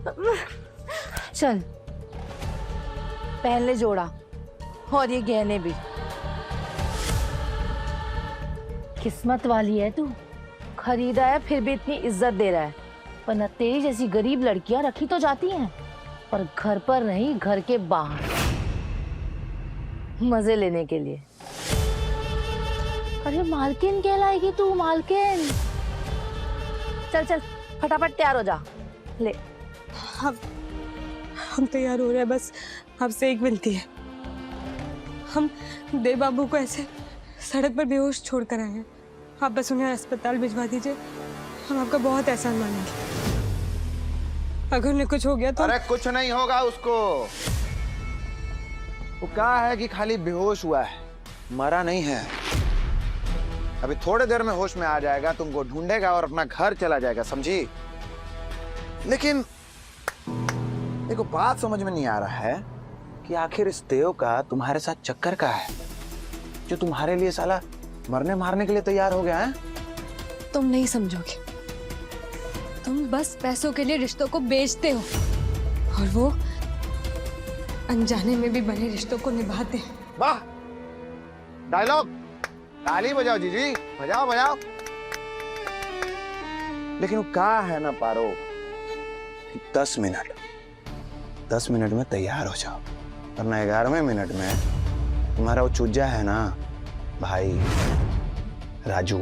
चल पहले जोड़ा और ये गहने भी। किस्मत वाली है तू, खरीदा है फिर भी इतनी इज्जत दे रहा है, वरना तेरी जैसी गरीब लड़कियां रखी तो जाती हैं पर घर पर नहीं, घर के बाहर मजे लेने के लिए। अरे मालकिन कहलाएगी तू, मालकिन। चल चल फटाफट तैयार हो जा। ले हम तैयार हो रहे हैं, बस आपसे एक विनती है। हम देव बाबू को ऐसे सड़क पर बेहोश छोड़ कर आए हैं, आप बस उन्हें अस्पताल भिजवा दीजिए, हम आपका बहुत एहसान मानेंगे। अगर उन्हें कुछ हो गया तो। अरे कुछ नहीं होगा उसको, वो कहा है कि खाली बेहोश हुआ है, मरा नहीं है। अभी थोड़ी देर में होश में आ जाएगा, तुमको ढूंढेगा और अपना घर चला जाएगा, समझी? लेकिन देखो बात समझ में नहीं आ रहा है कि आखिर इस देव का तुम्हारे साथ चक्कर का है जो तुम्हारे लिए साला मरने मारने के लिए तैयार हो गया है। तुम नहीं समझोगे, तुम बस पैसों के लिए रिश्तों को बेचते हो और वो अनजाने में भी बने रिश्तों को निभाते हैं। वाह डायलॉग, ताली बजाओ जीजी, बजाओ बजाओ। लेकिन वो कहा है ना पारो, 10 मिनट में तैयार हो जाओ, वरना 11वें मिनट में तुम्हारा वो चूजा है ना भाई राजू,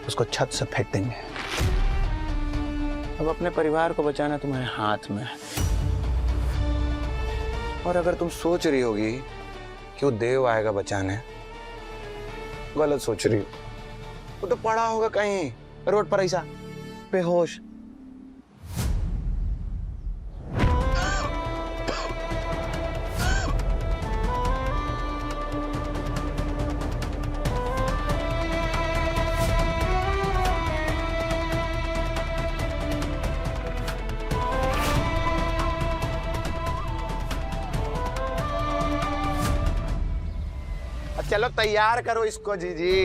उसको छत से फेंक देंगे। अब अपने परिवार को बचाना तुम्हारे हाथ में है। और अगर तुम सोच रही होगी कि वो देव आएगा बचाने, गलत सोच रही हो। वो तो पड़ा होगा कहीं रोड पर ऐसा बेहोश। चलो तैयार करो इसको जीजी।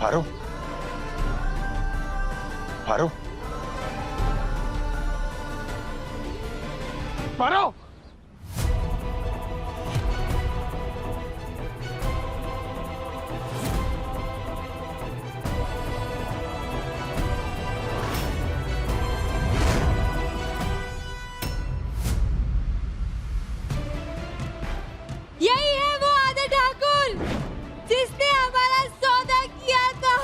पारो, पारो, पारो। यही है वो आदर ठाकुर जिसने हमारा सौदा किया था।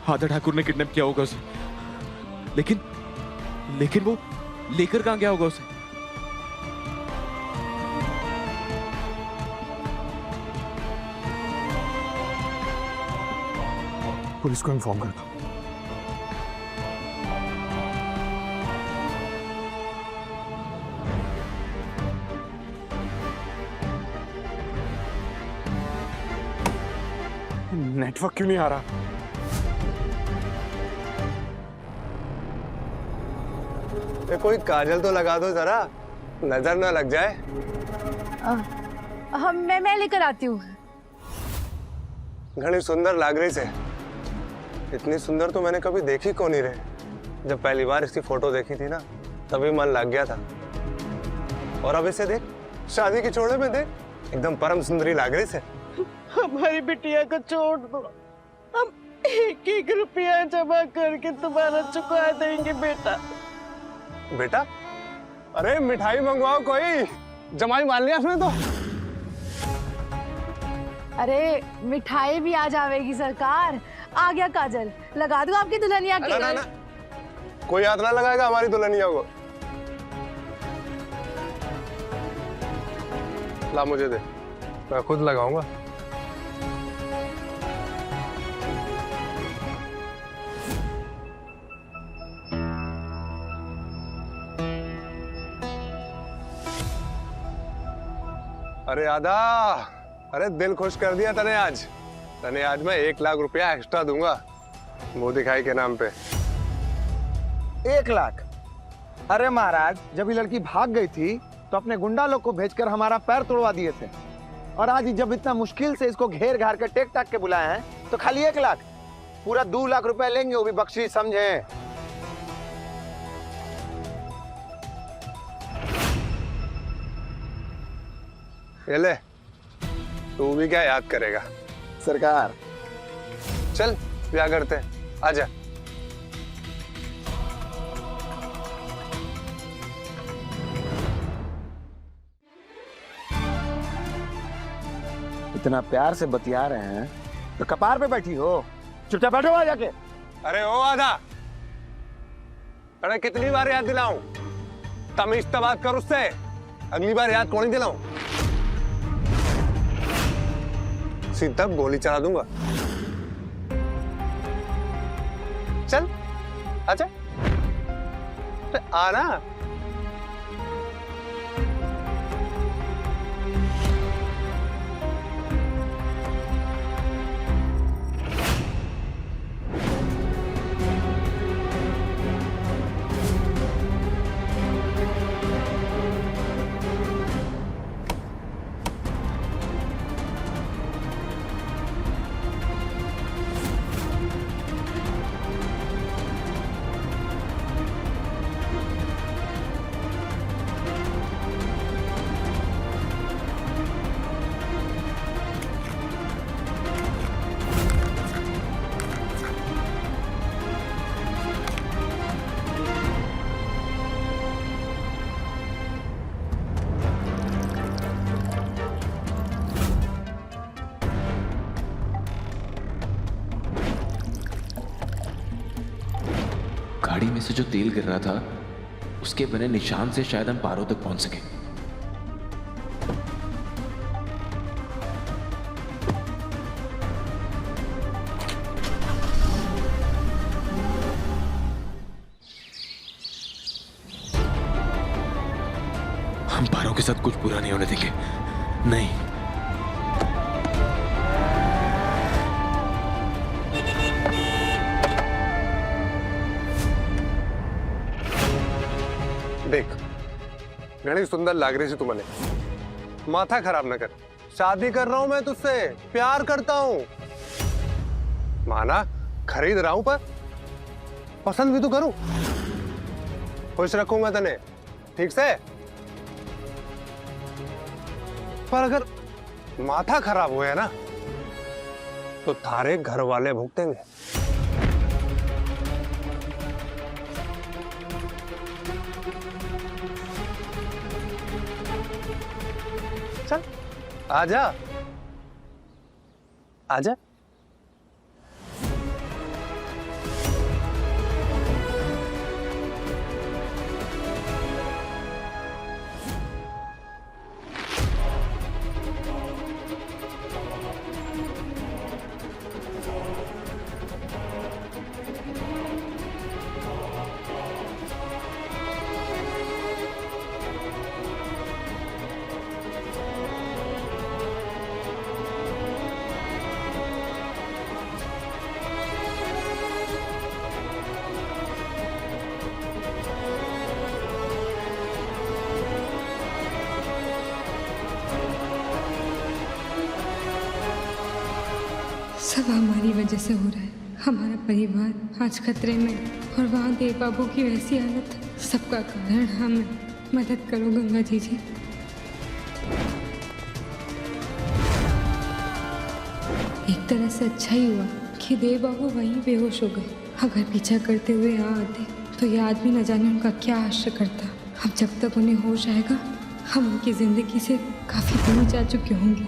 आदर ठाकुर ने किडनैप किया होगा उसे, लेकिन वो लेकर कहां गया होगा उसे? पुलिस को इन्फॉर्म करता हूं। नेटवर्क क्यों नहीं आ रहा? कोई काजल तो लगा दो जरा, नजर ना लग जाए। मैं लेकर आती हूँ। घनी सुंदर लाग रही से, इतनी सुंदर तो मैंने कभी देखी को नहीं रहे। जब पहली बार इसकी फोटो देखी थी ना, तभी मन लग गया था। और अब इसे देख, शादी के जोड़े में देख, एकदम परम सुंदरी लाग रही से। हमारी बिटिया को छोड़ दो, हम 1-1 रुपया जमा करके तुम्हारा चुका देंगे बेटा। बेटा, अरे मिठाई मंगवाओ कोई, जमाई मान लिया उसने तो। अरे मिठाई भी आ जाएगी सरकार। आ गया काजल, लगा दो आपकी दुल्हनिया के। ना, कोई हाथ ना लगाएगा हमारी दुल्हनिया को। ला मुझे दे, मैं खुद लगाऊंगा। अरे आदा, अरे दिल खुश कर दिया तने आज। तने आज मैं 1 लाख रुपया एक्स्ट्रा दूंगा मुंह दिखाई के नाम पे। 1 लाख? अरे महाराज, जब ये लड़की भाग गई थी तो अपने गुंडा लोग को भेजकर हमारा पैर तोड़वा दिए थे, और आज जब इतना मुश्किल से इसको घेर घार कर टेक टाक के बुलाए हैं तो खाली 1 लाख? पूरा 2 लाख रुपए लेंगे, वो भी बख्शी समझे। ये ले, तू भी क्या याद करेगा सरकार। चल क्या करते हैं, आजा। इतना प्यार से बतिया रहे हैं तो कपार पे बैठी हो, चुपचाप बैठो वहां जाके। अरे ओ आधा, अरे कितनी बार याद दिलाऊं? तमीज से बात कर उससे, अगली बार याद कौन ही दिलाऊं? सीधा गोली चला दूंगा। चल आजा, अरे आना। गाड़ी में से जो तेल गिर रहा था उसके बने निशान से शायद हम पारो तक पहुंच सके। हम पारो के साथ कुछ बुरा नहीं होने देंगे। नहीं, देख, घनी सुंदर लाग रही थी तुमने। माथा खराब न कर, शादी कर रहा हूं मैं तुझसे, प्यार करता हूं। माना खरीद रहा हूं, पर पसंद भी तो करूं। खुश रखूंगा तने, ठीक से। पर अगर माथा खराब हुआ है ना तो थारे घर वाले भुगतेंगे। चल आजा, आजा। सब हमारी वजह से हो रहा है। हमारा परिवार आज खतरे में, और वहाँ देव बाबू की वैसी हालत, सबका कारण हम है। मदद करो गंगा जी। एक तरह से अच्छा ही हुआ कि देव बाबू वहीं बेहोश हो गए। अगर पीछा करते हुए यहाँ आते तो ये आदमी न जाने उनका क्या आश्रय करता। अब जब तक उन्हें होश आएगा हम उनकी जिंदगी से काफी दूर जा चुके होंगे।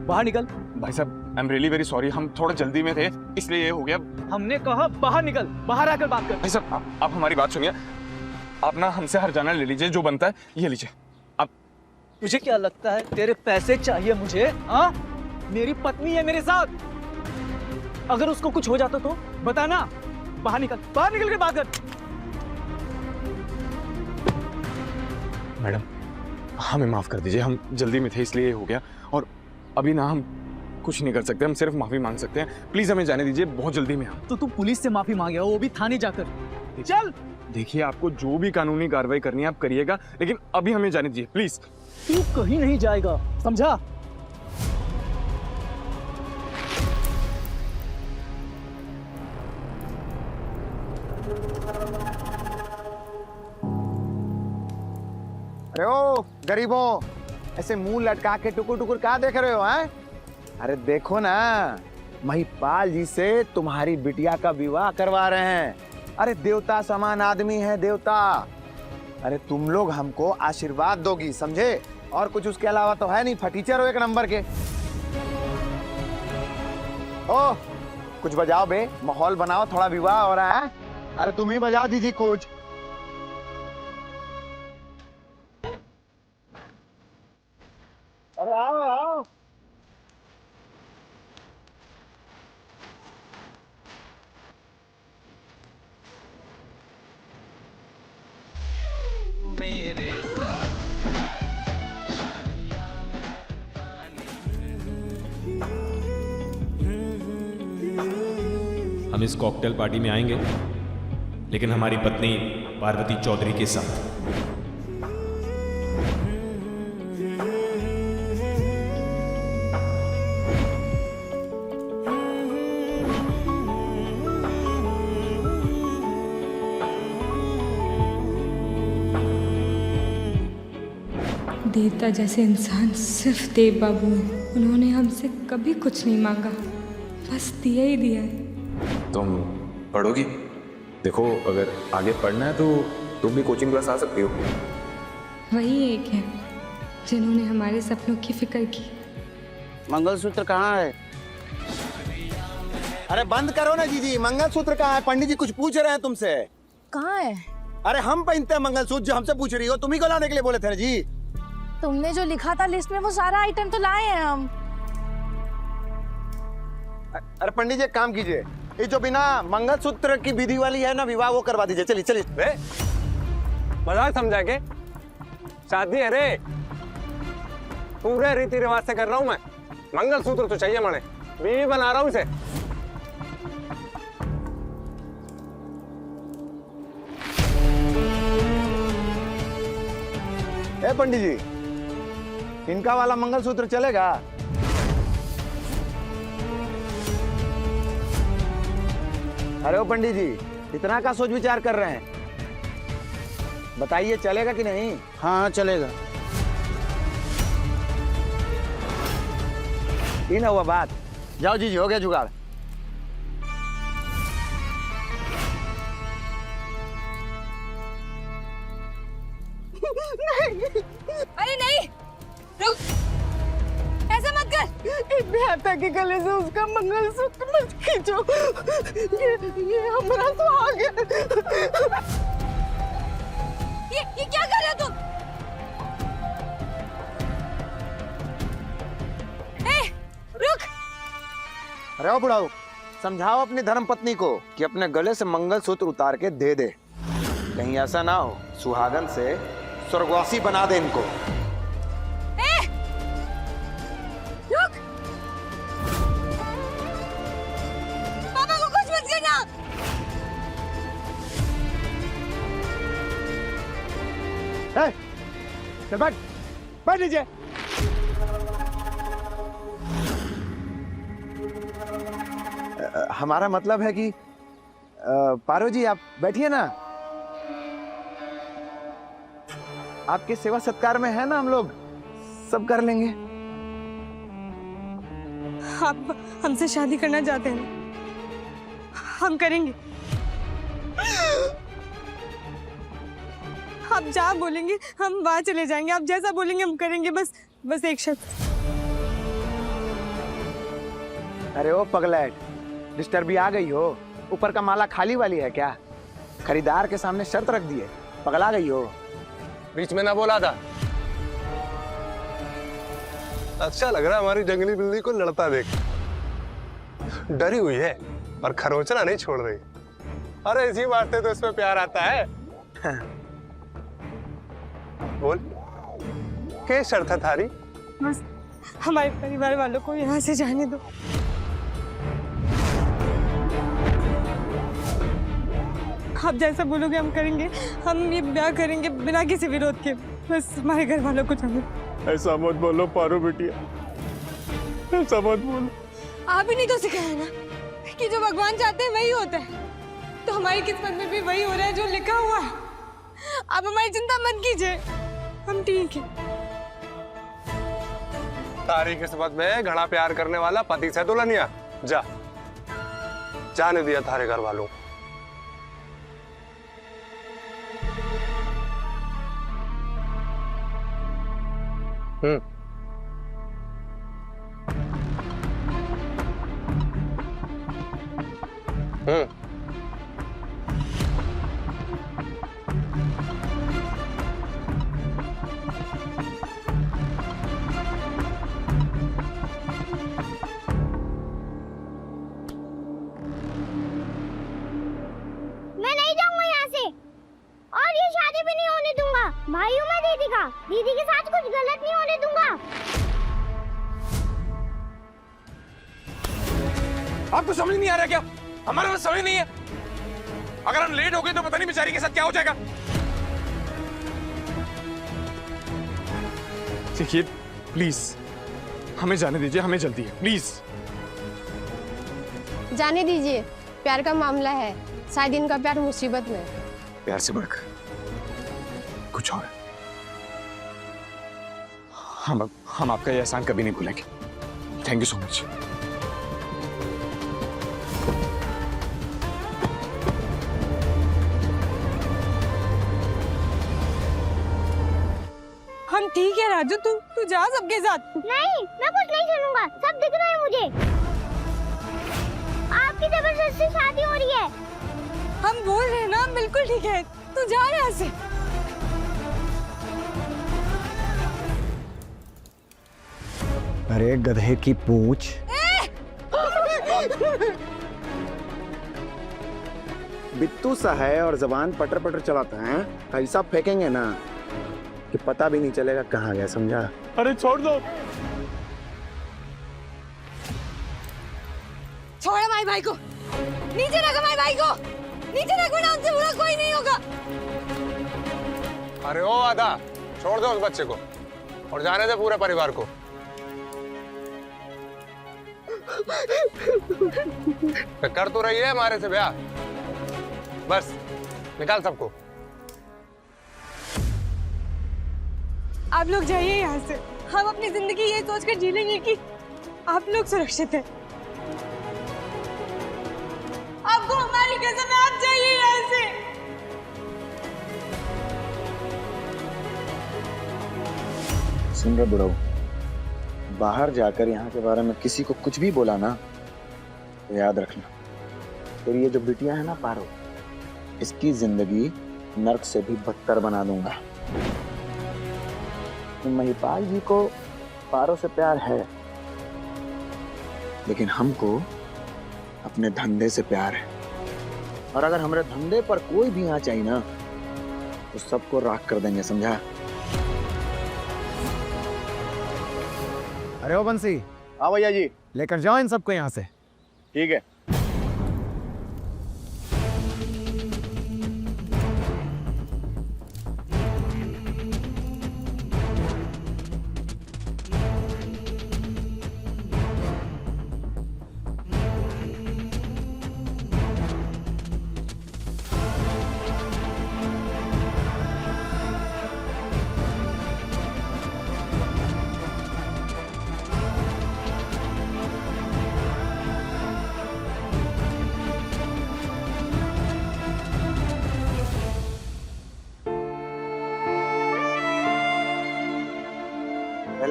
बाहर निकल। भाई साहब I am really very sorry, हम थोड़ा जल्दी में थे इसलिए ये हो गया। हमने कहा बाहर निकल, बाहर आकर बात कर। भाई साहब आप हमारी बात सुनिए, आप ना हमसे हर्जाना ले लीजिए, जो बनता है ये लीजिए आप। तुझे क्या लगता है तेरे पैसे चाहिए मुझे? हाँ, मेरी पत्नी है मेरे साथ, अगर उसको कुछ हो जाता तो बताना। बाहर निकल, बाहर निकल के बात कर। मैडम हमें माफ कर दीजिए, हम जल्दी में थे इसलिए ये हो गया, और अभी ना हम कुछ नहीं कर सकते, हम सिर्फ माफी मांग सकते हैं। प्लीज हमें जाने दीजिए, बहुत जल्दी में हम। तो तू पुलिस से माफी मांगे, वो भी थाने जाकर। चल। देखिए आपको जो भी कानूनी कार्रवाई करनी है आप करिएगा, लेकिन अभी हमें जाने दीजिए प्लीज। तू कहीं नहीं जाएगा, समझा? अरे ओ गरीबों, ऐसे मुंह लटका के टुकुर टुकुर क्या देख रहे हो? हैं? अरे देखो ना, महिपाल जी से तुम्हारी बिटिया का विवाह करवा रहे हैं। अरे देवता समान आदमी है, देवता। अरे तुम लोग हमको आशीर्वाद दोगी, समझे? और कुछ उसके अलावा तो है नहीं, फटीचर हो एक नंबर के। ओ कुछ बजाओ बे, माहौल बनाओ, थोड़ा विवाह हो रहा है। अरे तुम ही बजा दीजिए कुछ। अरे आओ आओ। हम इस कॉकटेल पार्टी में आएंगे, लेकिन हमारी पत्नी पार्वती चौधरी के साथ। देवता जैसे इंसान सिर्फ देव बाबू हैं। उन्होंने हमसे कभी कुछ नहीं मांगा, बस दिया ही दिया है। तुम पढ़ोगी? देखो अगर आगे पढ़ना है तो तुम भी कोचिंग क्लास आ सकती हो। वही एक है जिन्होंने हमारे सपनों की फिक्र की। मंगलसूत्र कहाँ है? अरे बंद करो ना जीजी, मंगलसूत्र कहाँ है? पंडित जी कुछ पूछ रहे हैं तुमसे। कहाँ है? अरे हम पहनते हैं मंगलसूत्र, जो हमसे पूछ रही हो? तुम ही को लाने के लिए बोले थे ना जी। तुमने जो लिखा था लिस्ट में वो सारा आइटम तो लाए हैं हम। अरे पंडित जी एक काम कीजिए, ये जो बिना मंगलसूत्र की विधि वाली है ना विवाह, वो करवा दीजिए। चलिए चलिए। मजाक समझा के? शादी है रे, पूरे रीति रिवाज से कर रहा हूं मैं। मंगलसूत्र तो चाहिए मने, बीवी बना रहा हूं इसे। ए पंडित जी, इनका वाला मंगलसूत्र चलेगा? अरे ओ पंडित जी, इतना का सोच विचार कर रहे हैं, बताइए चलेगा कि नहीं? हाँ चलेगा। ये ना हुआ बात। जाओ जी, हो गया जुगाड़। अरे नहीं, रुक, ऐसा मत कर। बेहता के गले से उसका मंगलसूत्र मत खींचो, ये हमारा तो आ गया। ये क्या कर रहे हो तुम? रुक। अरे ओ बुढ़ाऊ, समझाओ अपनी धर्म पत्नी को कि अपने गले से मंगलसूत्र उतार के दे दे। कहीं ऐसा ना हो सुहागन से स्वर्गवासी बना दे इनको। रुक। पापा को कुछ मत करना। चल बैठ, बैठ लीजिए। हमारा मतलब है कि पारो जी आप बैठिए ना, आपके सेवा सत्कार में है ना, हम लोग सब कर लेंगे। आप हमसे शादी करना चाहते हैं ना? हम करेंगे। आप जहाँ बोलेंगे हम वहाँ चले जाएंगे, आप जैसा बोलेंगे हम करेंगे। बस एक शर्त। अरे ओ पगलैट, डिस्टर्ब भी आ गई हो? ऊपर का माला खाली वाली है क्या? खरीदार के सामने शर्त रख दी है, पगला गई हो? बीच में ना बोला था। अच्छा लग रहा है हमारी जंगली बिल्ली को लड़ता देख। डरी हुई है और खरोंचना नहीं छोड़ रही। अरे इसी बात से तो इसमें प्यार आता है। बोल, क्या शर्त है थारी? बस हमारे परिवार वालों को यहाँ से जाने दो। आप जैसा बोलोगे हम करेंगे। हम ये ब्याह करेंगे बिना किसी विरोध के। बस हमारे घर वालों को जाने दो। ऐसा मत बोलो पारो बिटिया, ऐसा मत बोलो। आप ही नहीं तो सिखाया ना कि जो भगवान चाहते हैं वही होता है। तो हमारी किस्मत में भी वही हो रहा है जो लिखा हुआ है। आप हमारी चिंता मत कीजिए, हम ठीक है। तारी किस्मत में घना प्यार करने वाला पति से दुल्हनिया। जा, जाने दिया थारे घर वालों। हम्म। मैं नहीं जाऊंगा यहाँ से, और ये शादी भी नहीं होने दूंगा। भाई हूँ मैं दीदी का, दीदी के साथ कुछ गलत नहीं होने दूंगा। आपको समझ नहीं आ रहा क्या? हमारे पास समय नहीं है। अगर हम लेट हो गए तो पता नहीं बेचारी के साथ क्या हो जाएगा। देखिए प्लीज हमें जाने दीजिए, हमें जल्दी है, प्लीज। जाने दीजिए, प्यार का मामला है। शायद इनका प्यार मुसीबत में। प्यार से बढ़कर कुछ और है। हम आपका ये एहसान कभी नहीं भूलेंगे। Thank you so much. हम ठीक है राजू, तू जा सबके साथ। नहीं, मैं कुछ नहीं सुनूंगा, सब दिख रहा है मुझे। आपकी जबरदस्ती शादी हो रही है। हम बोल रहे हैं ना, हम बिल्कुल ठीक है। तू जा यहाँ से। अरे गधे की पूंछ। बिट्टू सा है और जबान पटर पटर चलाता है। ऐसा फेंकेंगे ना कि पता भी नहीं चलेगा कहाँ गया, समझा? अरे छोड़ दो। छोड़ हमारे भाई को, नीचे रख हमारे भाई को, नीचे रख, वरना उनसे बुरा कोई नहीं होगा। अरे ओ आधा, छोड़ दो उस बच्चे को और जाने दे पूरे परिवार को। कर तो रही है हमारे से ब्याह, बस निकाल सबको। आप लोग जाइए यहाँ से। हम अपनी जिंदगी ये सोचकर जी लेंगे कि आप लोग सुरक्षित हैं। आपको हमारी कसम है, आप जाइए यहाँ से। सुन रहे बुढ़ऊ, बाहर जाकर यहाँ के बारे में किसी को कुछ भी बोला ना तो याद रखना, फिर ये जो बिटिया है ना पारो, इसकी जिंदगी नर्क से भी बदतर बना दूंगा। महिपाल जी को पारो से प्यार है, लेकिन हमको अपने धंधे से प्यार है। और अगर हमारे धंधे पर कोई भी आँच आई ना तो सबको राख कर देंगे, समझा? अरे ओ बंसी, हाँ भैया जी, लेकर जाओ इन सबको यहाँ से। ठीक है।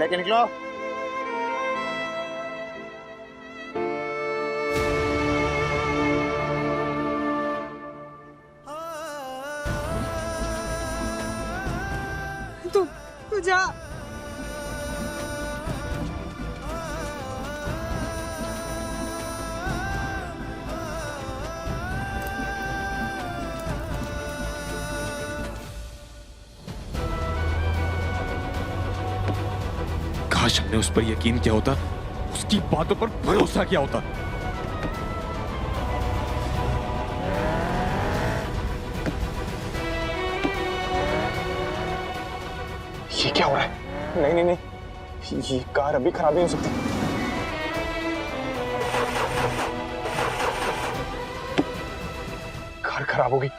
लेके निकलो। तू जा। काश हमने उस पर यकीन किया होता, उसकी बातों पर भरोसा किया होता। ये क्या हो रहा है? नहीं नहीं नहीं, ये कार अभी खराब नहीं हो सकती। कार खराब हो गई।